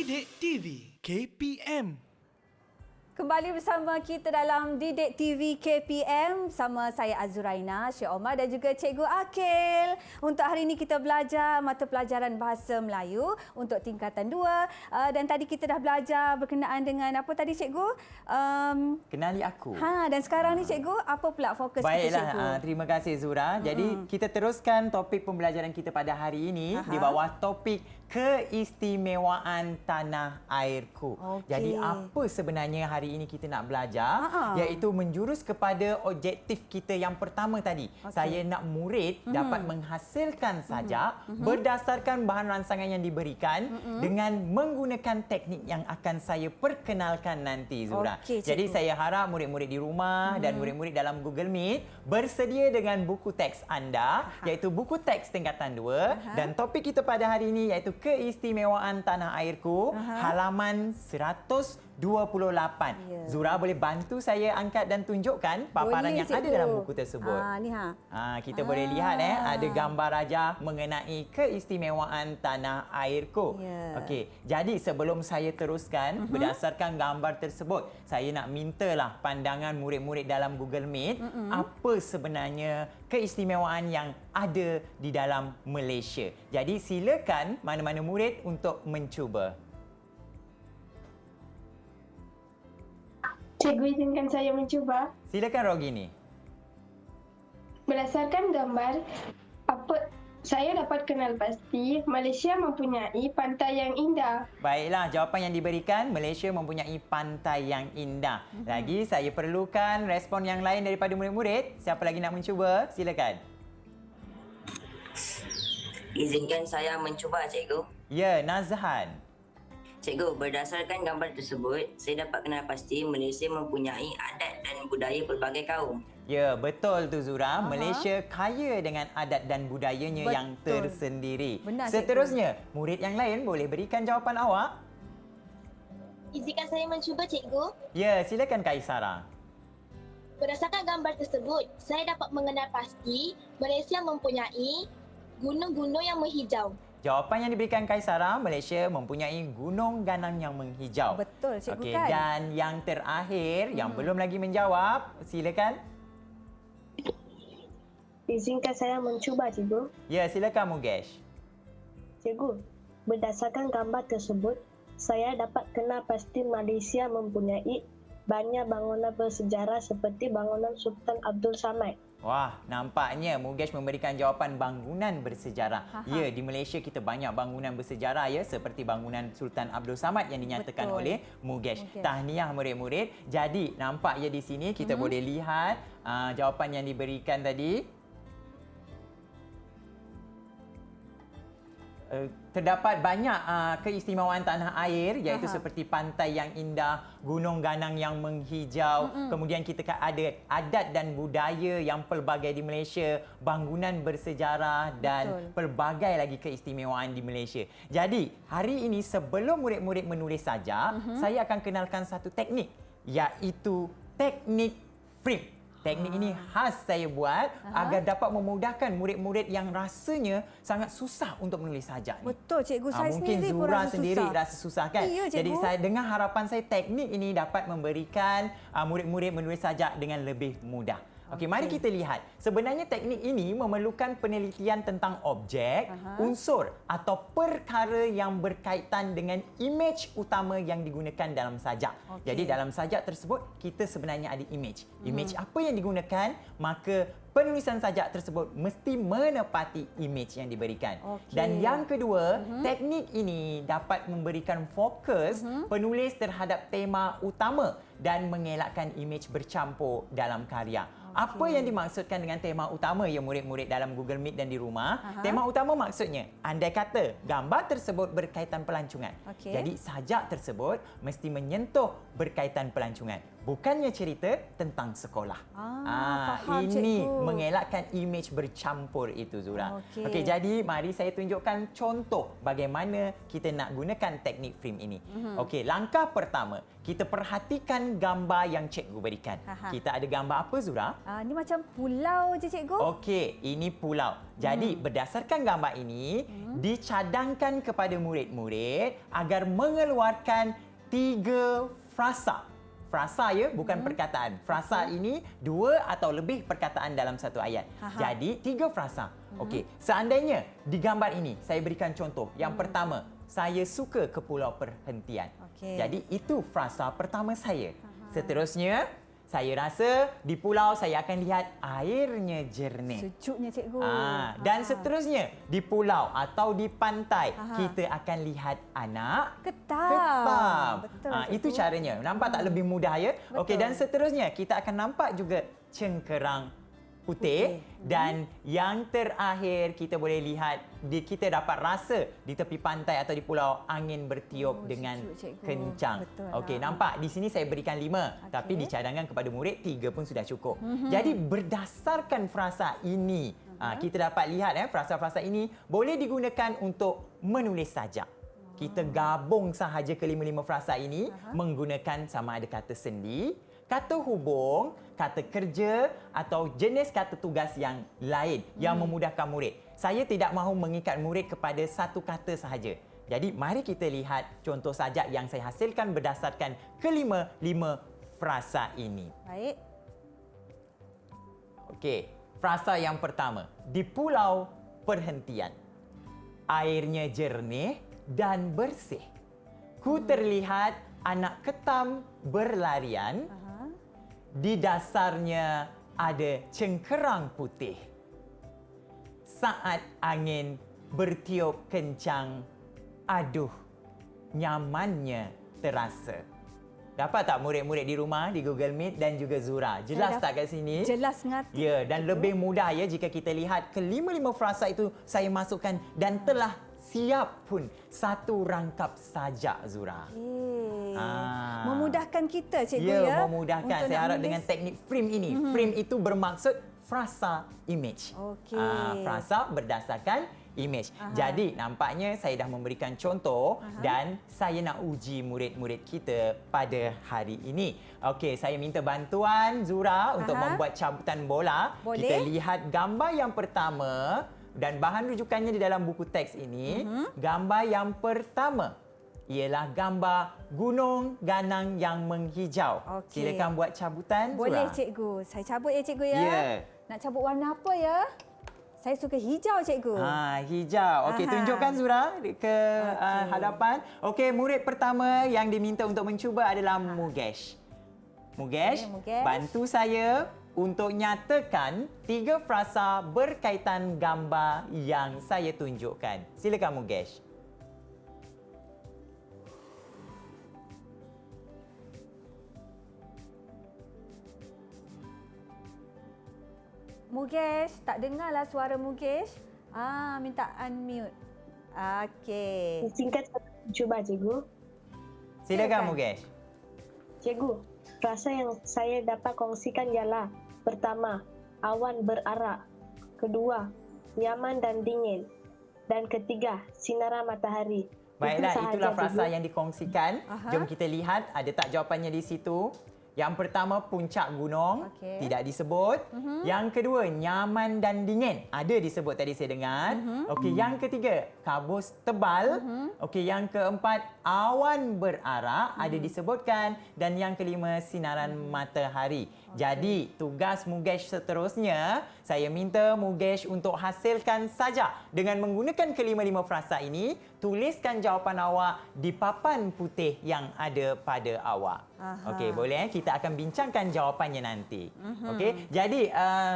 Didik TV KPM. Kembali bersama kita dalam Didik TV KPM sama saya Azuraina, Syed Omar dan juga Cikgu Akil. Untuk hari ini kita belajar mata pelajaran Bahasa Melayu untuk tingkatan 2. Dan tadi kita dah belajar berkenaan dengan apa tadi Cikgu? Kenali aku. Dan sekarang ni Cikgu, apa pula fokus kita Cikgu? Baiklah, terima kasih Zura. Jadi kita teruskan topik pembelajaran kita pada hari ini di bawah topik keistimewaan tanah airku. Jadi apa sebenarnya hari ini kita nak belajar? Iaitu menjurus kepada objektif kita yang pertama tadi. Saya nak murid dapat menghasilkan sajak berdasarkan bahan rangsangan yang diberikan dengan menggunakan teknik yang akan saya perkenalkan nanti Zura. Jadi saya harap murid-murid di rumah dan murid-murid dalam Google Meet bersedia dengan buku teks anda iaitu buku teks tingkatan 2 dan topik kita pada hari ini iaitu keistimewaan tanah airku halaman 128. Zura boleh bantu saya angkat dan tunjukkan paparan yang ada dalam buku tersebut. Kita boleh lihat ada gambar raja mengenai keistimewaan tanah airku. Okey, jadi sebelum saya teruskan berdasarkan gambar tersebut, saya nak mintalah pandangan murid-murid dalam Google Meet apa sebenarnya keistimewaan yang ada di dalam Malaysia. Jadi silakan mana-mana murid untuk mencuba. Cikgu izinkan saya mencuba. Silakan Rogini. Berdasarkan gambar, saya dapat kenal pasti Malaysia mempunyai pantai yang indah. Baiklah, jawapan yang diberikan Malaysia mempunyai pantai yang indah. Lagi saya perlukan respon yang lain daripada murid-murid. Siapa lagi nak mencuba? Silakan. Izinkan saya mencuba, Cikgu. Ya, Nazhan. Cikgu, berdasarkan gambar tersebut, saya dapat kenal pasti Malaysia mempunyai adat dan budaya pelbagai kaum. Ya, betul tu Zura. Malaysia kaya dengan adat dan budayanya yang tersendiri. Benar, seterusnya, murid yang lain boleh berikan jawapan awak. Izinkan saya mencuba, Cikgu. Ya, silakan Kaisara. Berdasarkan gambar tersebut, saya dapat mengenal pasti Malaysia mempunyai gunung-gunung yang menghijau. Jawapan yang diberikan Kaisara, Malaysia mempunyai gunung ganang yang menghijau. Betul, Cikgu Okey, kan? dan yang terakhir, yang belum lagi menjawab, silakan. Izinkan saya mencuba, Cikgu. Ya, silakan Mugesh. Cikgu, berdasarkan gambar tersebut, saya dapat kenal pasti Malaysia mempunyai banyak bangunan bersejarah seperti bangunan Sultan Abdul Samad. Wah, nampaknya Mugesh memberikan jawapan bangunan bersejarah. Ya, di Malaysia kita banyak bangunan bersejarah ya, seperti bangunan Sultan Abdul Samad yang dinyatakan oleh Mugesh. Tahniah murid-murid. Jadi, nampak ya di sini kita boleh lihat jawapan yang diberikan tadi. Terdapat banyak keistimewaan tanah air iaitu seperti pantai yang indah, gunung ganang yang menghijau, kemudian kita ada adat dan budaya yang pelbagai di Malaysia, bangunan bersejarah dan pelbagai lagi keistimewaan di Malaysia. Jadi, hari ini sebelum murid-murid menulis sajak, saya akan kenalkan satu teknik iaitu teknik frame. Teknik ini khas saya buat agar dapat memudahkan murid-murid yang rasanya sangat susah untuk menulis sajak ni. Betul, Cikgu. Saya Mungkin sendiri pun Zura rasa sendiri susah. rasa susah kan? Iya, Cikgu. Jadi saya dengan harapan saya teknik ini dapat memberikan murid-murid menulis sajak dengan lebih mudah. Okey, mari kita lihat. Sebenarnya teknik ini memerlukan penelitian tentang objek, unsur atau perkara yang berkaitan dengan imej utama yang digunakan dalam sajak. Jadi dalam sajak tersebut kita sebenarnya ada imej. Imej apa yang digunakan, maka penulisan sajak tersebut mesti menepati imej yang diberikan. Dan yang kedua, teknik ini dapat memberikan fokus penulis terhadap tema utama dan mengelakkan imej bercampur dalam karya. Apa yang dimaksudkan dengan tema utama ya murid-murid dalam Google Meet dan di rumah? Tema utama maksudnya, andai kata gambar tersebut berkaitan pelancongan. Jadi sajak tersebut mesti menyentuh berkaitan pelancongan. bukannya cerita tentang sekolah. Faham, ini cikgu. mengelakkan imej bercampur itu, Zura. Okey. Jadi mari saya tunjukkan contoh bagaimana kita nak gunakan teknik frame ini. Okey, langkah pertama, kita perhatikan gambar yang cikgu berikan. Kita ada gambar apa, Zura? Ni macam pulau je, cikgu. Okey, ini pulau. Jadi berdasarkan gambar ini, dicadangkan kepada murid-murid agar mengeluarkan 3 frasa. Frasa ya, bukan perkataan. Frasa ini 2 atau lebih perkataan dalam satu ayat. Jadi 3 frasa. Okey, seandainya di gambar ini saya berikan contoh. Yang pertama, saya suka ke pulau perhentian. Okey. Jadi itu frasa pertama saya. Seterusnya, saya rasa di pulau saya akan lihat airnya jernih. Sejuknya, cikgu. Dan seterusnya di pulau atau di pantai kita akan lihat anak ketam. Betul, Itu cikgu. caranya. Nampak tak lebih mudah ya? Okey, Betul. dan seterusnya kita akan nampak juga cengkerang putih dan yang terakhir kita boleh lihat kita dapat rasa di tepi pantai atau di pulau angin bertiup dengan sejuk, cikgu. kencang. Betul Okey, lah. nampak di sini saya berikan 5 tapi dicadangkan kepada murid 3 pun sudah cukup. Jadi berdasarkan frasa ini kita dapat lihat frasa-frasa ini boleh digunakan untuk menulis sajak. Kita gabung sahaja kelima-lima frasa ini menggunakan sama ada kata sendi, kata hubung, kata kerja atau jenis kata tugas yang lain yang memudahkan murid. Saya tidak mahu mengikat murid kepada satu kata sahaja. Jadi mari kita lihat contoh sajak yang saya hasilkan berdasarkan kelima-lima frasa ini. Baik. Okey, frasa yang pertama. Di pulau perhentian, airnya jernih dan bersih. Ku terlihat anak ketam berlarian. Di dasarnya ada cengkerang putih. Saat angin bertiup kencang, aduh, nyamannya terasa. Dapat tak murid-murid di rumah, di Google Meet dan juga Zura? Jelas tak kat sini? Jelas ngati. Ya, dan lebih mudah ya jika kita lihat kelima-lima frasa itu saya masukkan dan telah siap pun satu rangkap sajak, Zura. Memudahkan kita, cikgu ya. Ya, memudahkan. untuk Saya nak harap menulis. dengan teknik frame ini. Frame itu bermaksud frasa image. Okey. Frasa berdasarkan image. Jadi nampaknya saya dah memberikan contoh dan saya nak uji murid-murid kita pada hari ini. Okey, saya minta bantuan Zura untuk membuat cabutan bola. Boleh. Kita lihat gambar yang pertama dan bahan rujukannya di dalam buku teks ini. Gambar yang pertama ialah gambar gunung ganang yang menghijau. Okey. Silakan buat cabutan, Boleh, Zura. cikgu. Saya cabut ya, cikgu ya. Ya. Nak cabut warna apa ya? Saya suka hijau, cikgu. Hijau. Okey, tunjukkan Zura ke hadapan. Okey, murid pertama yang diminta untuk mencuba adalah Mugesh. Mugesh, Okey, Mugesh. bantu saya untuk nyatakan 3 frasa berkaitan gambar yang saya tunjukkan. Silakan Mugesh. Mugesh, tak dengarlah suara Mugesh. Minta unmute. Okey. Singkat cuba, cikgu. Silakan Silakan. Mugesh. Cikgu, frasa yang saya dapat kongsikan ialah pertama, awan berarak. Kedua, nyaman dan dingin. Dan ketiga, sinaran matahari. Baiklah, sahaja, itulah frasa cikgu. yang dikongsikan. Jom kita lihat ada tak jawapannya di situ. Yang pertama, puncak gunung. Okey. Tidak disebut. Yang kedua, nyaman dan dingin. Ada disebut tadi saya dengar. Okey, yang ketiga, kabus tebal. Okey, yang keempat, awan berarak. Ada disebutkan. Dan yang kelima, sinaran matahari. Jadi, tugas Mugesh seterusnya, saya minta Mugesh untuk hasilkan sajak. Dengan menggunakan kelima-lima frasa ini, tuliskan jawapan awak di papan putih yang ada pada awak. Okey, boleh? Kita akan bincangkan jawapannya nanti. Okey, jadi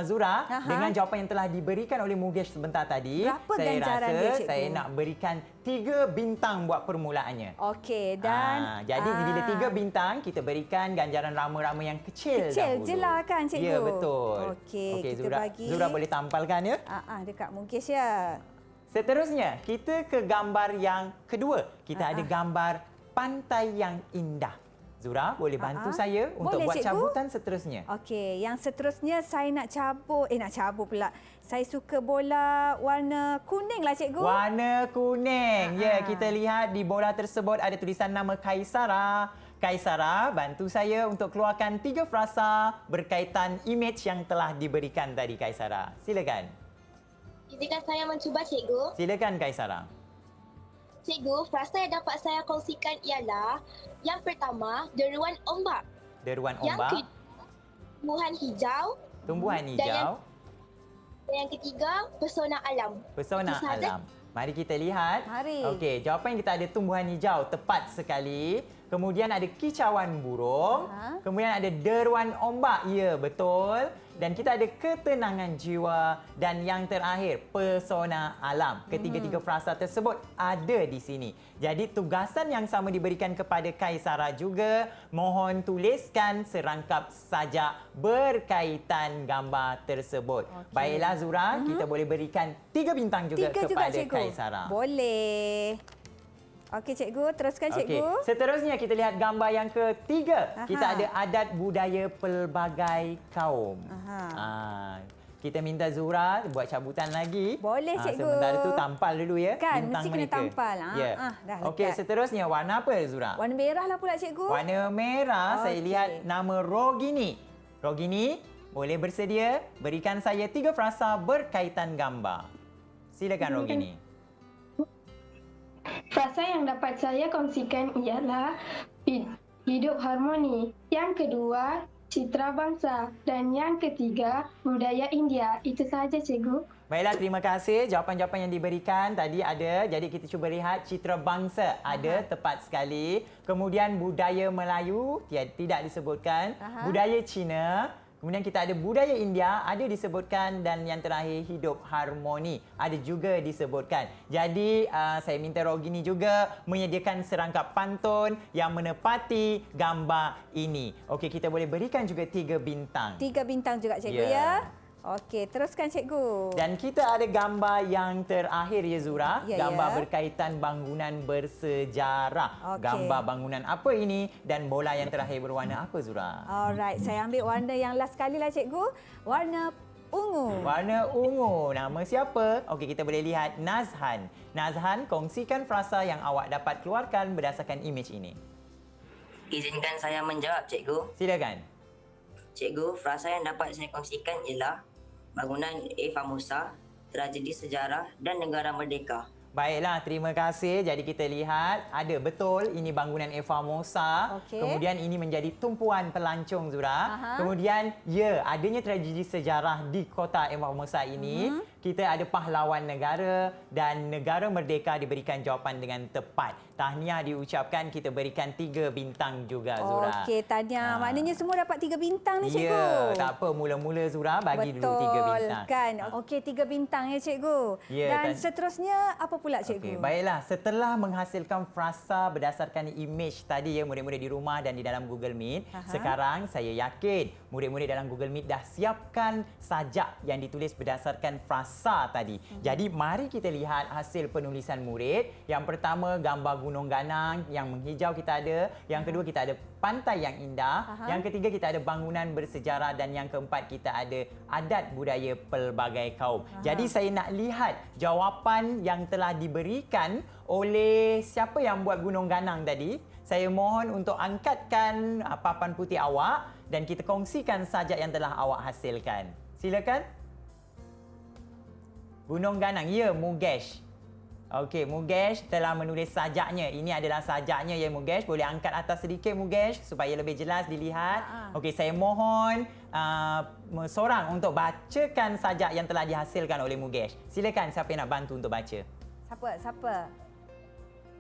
Zura, dengan jawapan yang telah diberikan oleh Mugesh sebentar tadi, Berapa saya ganjaran rasa dia, cikgu? saya nak berikan 3 bintang buat permulaannya. Okey, dan Jadi bila 3 bintang, kita berikan ganjaran rama-rama yang kecil kecil dahulu. je lah kan, cikgu? Ya, betul. Okey, kita Zura, bagi. Zura boleh tampalkan ya. Dekat Mugesh ya. Seterusnya, kita ke gambar yang kedua. Kita ada gambar pantai yang indah. Zura, boleh bantu saya untuk Boleh, buat cikgu? cabutan seterusnya. Okey, yang seterusnya saya nak cabut pula. Saya suka bola warna kuning lah cikgu. Warna kuning. Ya, Ha-ha. kita lihat di bola tersebut ada tulisan nama Kaisara. Kaisara, bantu saya untuk keluarkan 3 frasa berkaitan imej yang telah diberikan tadi, Kaisara. Silakan. Izinkan saya mencuba, cikgu. Silakan, Kaisara. Cikgu, frasa yang dapat saya kongsikan ialah yang pertama, deruan ombak. Deruan Yang ombak, kedua, tumbuhan hijau. tumbuhan Dan hijau, Dan yang ketiga, pesona alam. pesona Itu sahaja. alam. Mari kita lihat. Mari. Okey, jawapan kita ada tumbuhan hijau, tepat sekali. Kemudian ada kicauan burung. Kemudian ada deruan ombak. Ya, betul. Dan kita ada ketenangan jiwa. Dan yang terakhir, pesona alam. Ketiga-tiga frasa tersebut ada di sini. Jadi tugasan yang sama diberikan kepada Kaisara juga. Mohon tuliskan serangkap sajak berkaitan gambar tersebut. Baiklah Zura, kita boleh berikan 3 bintang juga 3 juga kepada cikgu. Kaisara. Boleh. Okey cikgu, teruskan cikgu. Okey, seterusnya kita lihat gambar yang ketiga. Aha. Kita ada adat budaya pelbagai kaum. Aha. Kita minta Zura buat cabutan lagi. Boleh, cikgu. Sementara tu tampal dulu ya. Kan, bintang mesti kena mereka. tampal. Ya. Dah Okey, lekat. seterusnya warna apa Zura? Warna merah lah pula cikgu. Warna merah, saya Okey. lihat nama Rogini. Rogini, boleh bersedia berikan saya 3 frasa berkaitan gambar. Silakan Rogini. Frasa yang dapat saya kongsikan ialah hidup harmoni. Yang kedua, citra bangsa. Dan yang ketiga, budaya India. Itu sahaja, cikgu. Baiklah, terima kasih. Jawapan-jawapan yang diberikan tadi ada. Jadi kita cuba lihat citra bangsa. Ada, tepat sekali. Kemudian budaya Melayu, tidak disebutkan. Budaya Cina. Kemudian kita ada budaya India, ada disebutkan. Dan yang terakhir, hidup harmoni. Ada juga disebutkan. Jadi saya minta Rogini juga menyediakan serangkap pantun yang menepati gambar ini. Okey, kita boleh berikan juga 3 bintang. 3 bintang juga cikgu Ya. ya. Okey, teruskan cikgu. Dan kita ada gambar yang terakhir ya Zura. Ya, Gambar ya. berkaitan bangunan bersejarah. Okey. Gambar bangunan apa ini dan bola yang terakhir berwarna apa Zura? Alright, saya ambil warna yang last sekali lah cikgu. Warna ungu. Warna ungu. Nama siapa? Okey, kita boleh lihat Nazhan. Nazhan, kongsikan frasa yang awak dapat keluarkan berdasarkan imej ini. Izinkan saya menjawab, cikgu. Silakan. Cikgu, frasa yang dapat saya kongsikan ialah bangunan Famosa, tragedi sejarah dan negara merdeka. Baiklah, terima kasih. Jadi kita lihat ada betul ini bangunan Famosa. Okey. Kemudian ini menjadi tumpuan pelancong Zura. Aha. Kemudian ya, adanya tragedi sejarah di kota Famosa ini. Kita ada pahlawan negara dan negara merdeka diberikan jawapan dengan tepat. Tahniah diucapkan, kita berikan 3 bintang juga Zura. Okey, tahniah. Maknanya semua dapat 3 bintang ni cikgu. Ya, tak apa, mula-mula Zura bagi dulu 3 bintang. Kan. Okey, 3 bintang ya cikgu. Ya, Dan kan. seterusnya apa pula Okey, cikgu? baiklah. Setelah menghasilkan frasa berdasarkan imej tadi ya murid-murid di rumah dan di dalam Google Meet, sekarang saya yakin murid-murid dalam Google Meet dah siapkan sajak yang ditulis berdasarkan frasa tadi. Jadi mari kita lihat hasil penulisan murid. Yang pertama gambar gunung ganang yang menghijau kita ada, yang kedua kita ada pantai yang indah, yang ketiga kita ada bangunan bersejarah dan yang keempat kita ada adat budaya pelbagai kaum. Jadi saya nak lihat jawapan yang telah diberikan oleh siapa yang buat gunung ganang tadi. Saya mohon untuk angkatkan papan putih awak dan kita kongsikan sajak yang telah awak hasilkan. Silakan. Gunung ganang, ya Mugesh. Okey, Mugesh telah menulis sajaknya. Ini adalah sajaknya ya Mugesh. Boleh angkat atas sedikit Mugesh supaya lebih jelas dilihat. Okey, saya mohon seorang untuk bacakan sajak yang telah dihasilkan oleh Mugesh. Silakan, siapa yang nak bantu untuk baca? Siapa?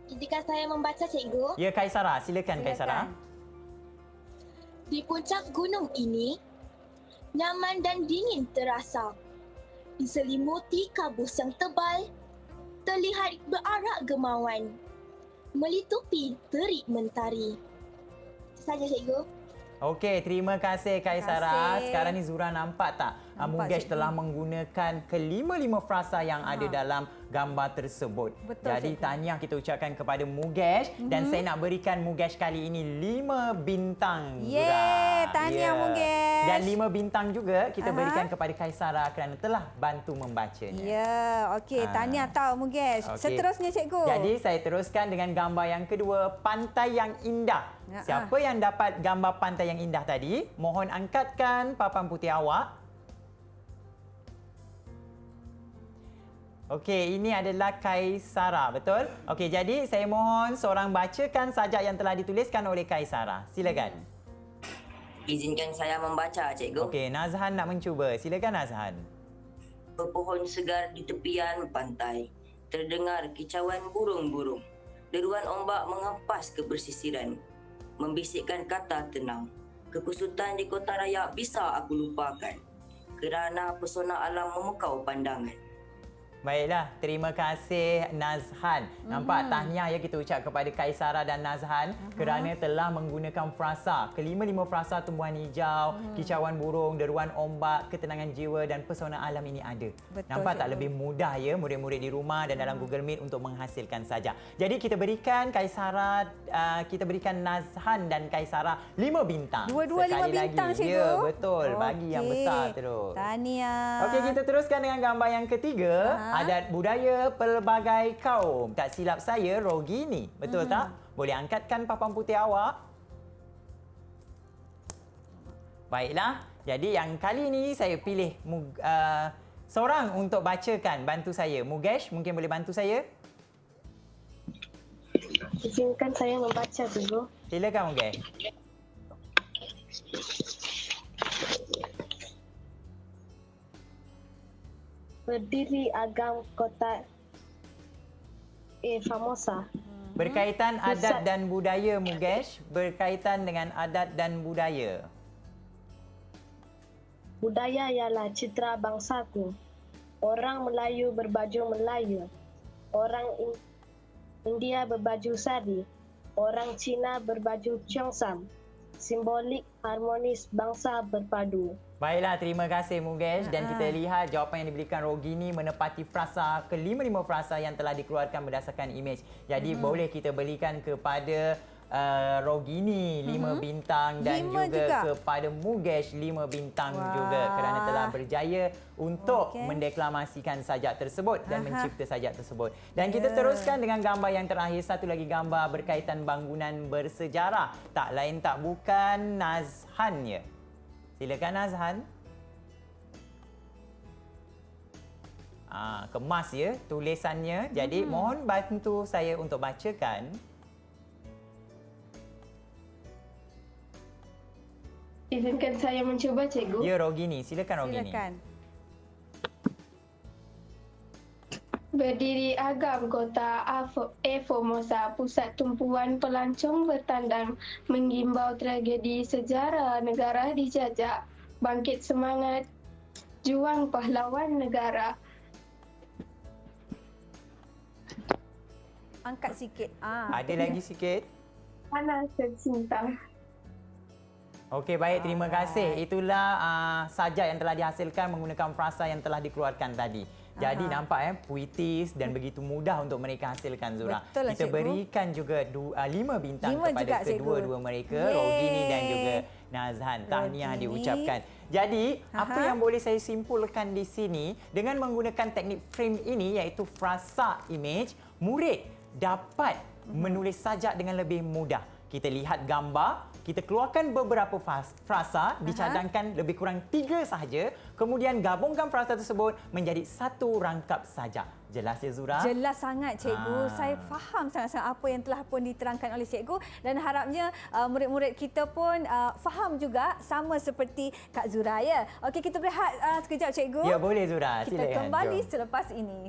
Izinkan saya membaca, cikgu. Ya Kaisara, silakan Kaisara. Di puncak gunung ini, nyaman dan dingin terasa. Diselimuti kabus yang tebal, terlihat berarak gemawan, melitupi terik mentari. Itu saja, cikgu. Okey, terima kasih Kaisara. Terima kasih. Sekarang ni Zura nampak tak? Mugesh cikgu. telah menggunakan kelima-lima frasa yang ada dalam gambar tersebut. Betul, Jadi cikgu. tahniah kita ucapkan kepada Mugesh dan saya nak berikan Mugesh kali ini 5 bintang. Yeay, Zura. tahniah, Mugesh. Dan 5 bintang juga kita berikan kepada Kaisara kerana telah bantu membacanya. Ya, okey. Tahniah tahu Mugesh. Okey. Seterusnya cikgu. Jadi saya teruskan dengan gambar yang kedua, pantai yang indah. Siapa yang dapat gambar pantai yang indah tadi, mohon angkatkan papan putih awak. Okey, ini adalah Kaisara, betul? Okey, jadi saya mohon seorang bacakan sajak yang telah dituliskan oleh Kaisara. Silakan. Izinkan saya membaca, cikgu. Okey, Nazhan nak mencuba. Silakan Nazhan. Berpohon segar di tepian pantai. Terdengar kicauan burung-burung. Deruan ombak mengempas ke pesisiran. Membisikkan kata tenang. Kekusutan di kota raya bisa aku lupakan. Kerana pesona alam memukau pandangan. Baiklah, terima kasih Nazhan. Nampak tahniah ya kita ucap kepada Kaisara dan Nazhan kerana telah menggunakan frasa. Kelima-lima frasa tumbuhan hijau, kicauan burung, deruan ombak, ketenangan jiwa dan pesona alam ini ada. Betul, Nampak tak cikgu. lebih mudah ya murid-murid di rumah dan dalam Google Meet untuk menghasilkan sajak. Jadi kita berikan Kaisara, kita berikan Nazhan dan Kaisara 5 bintang. Dua-dua 5 Sekali bintang, lagi. cikgu. Ya, betul. Bagi yang Okey. besar terus. Tahniah. Okey, kita teruskan dengan gambar yang ketiga. Adat budaya pelbagai kaum. Tak silap saya, Rogini. Betul tak? Boleh angkatkan papan putih awak. Baiklah. Jadi yang kali ini saya pilih seorang untuk bacakan. Bantu saya. Mugesh, mungkin boleh bantu saya? Izinkan saya membaca dulu. Silakan Mugesh. Berdiri agam kota Famosa. Berkaitan adat dan budaya, Mugesh. Berkaitan dengan adat dan budaya. Budaya ialah citra bangsaku. Orang Melayu berbaju Melayu. Orang India berbaju sari. Orang Cina berbaju Cheongsam. Simbolik harmonis bangsa berpadu. Baiklah, terima kasih Mugesh. Dan kita lihat jawapan yang diberikan Rogini menepati frasa, kelima-lima frasa yang telah dikeluarkan berdasarkan imej. Jadi boleh kita berikan kepada Rogini 5 bintang dan 5 juga? kepada Mugesh 5 bintang juga kerana telah berjaya untuk mendeklamasikan sajak tersebut dan mencipta sajak tersebut. Dan kita teruskan dengan gambar yang terakhir, satu lagi gambar berkaitan bangunan bersejarah. Tak lain tak bukan Nazhan ya. Silakan Nazhan. Kemas ya tulisannya. Jadi mohon bantu saya untuk bacakan. Izinkan saya mencuba, cikgu. Ya Rogini, silakan Rogini. Silakan. Berdiri agam kota Formosa, pusat tumpuan pelancong bertandang, mengimbau tragedi sejarah negara dijajah, bangkit semangat juang pahlawan negara. Angkat sikit. Ada lagi sikit? Panas tercinta. Okey, baik. Terima kasih. Itulah sajak yang telah dihasilkan menggunakan frasa yang telah dikeluarkan tadi. Jadi nampak puitis dan begitu mudah untuk mereka hasilkan, Zura. Betul lah, Kita cikgu. berikan juga 5 bintang 5 kepada juga, cikgu. kedua-dua mereka, Yeay. Rogini dan juga Nazhan. Tahniah Rogini. diucapkan. Jadi, apa yang boleh saya simpulkan di sini dengan menggunakan teknik frame ini iaitu frasa image, murid dapat menulis sajak dengan lebih mudah. Kita lihat gambar, kita keluarkan beberapa frasa, dicadangkan lebih kurang 3 sahaja, kemudian gabungkan frasa tersebut menjadi satu rangkap sajak. Jelas ya Zura? Jelas sangat cikgu. Saya faham sangat-sangat apa yang telah pun diterangkan oleh cikgu dan harapnya murid-murid kita pun faham juga sama seperti Kak Zura ya. Okey, kita berehat sekejap cikgu. Ya boleh Zura, Kita silakan. kembali Jom. selepas ini.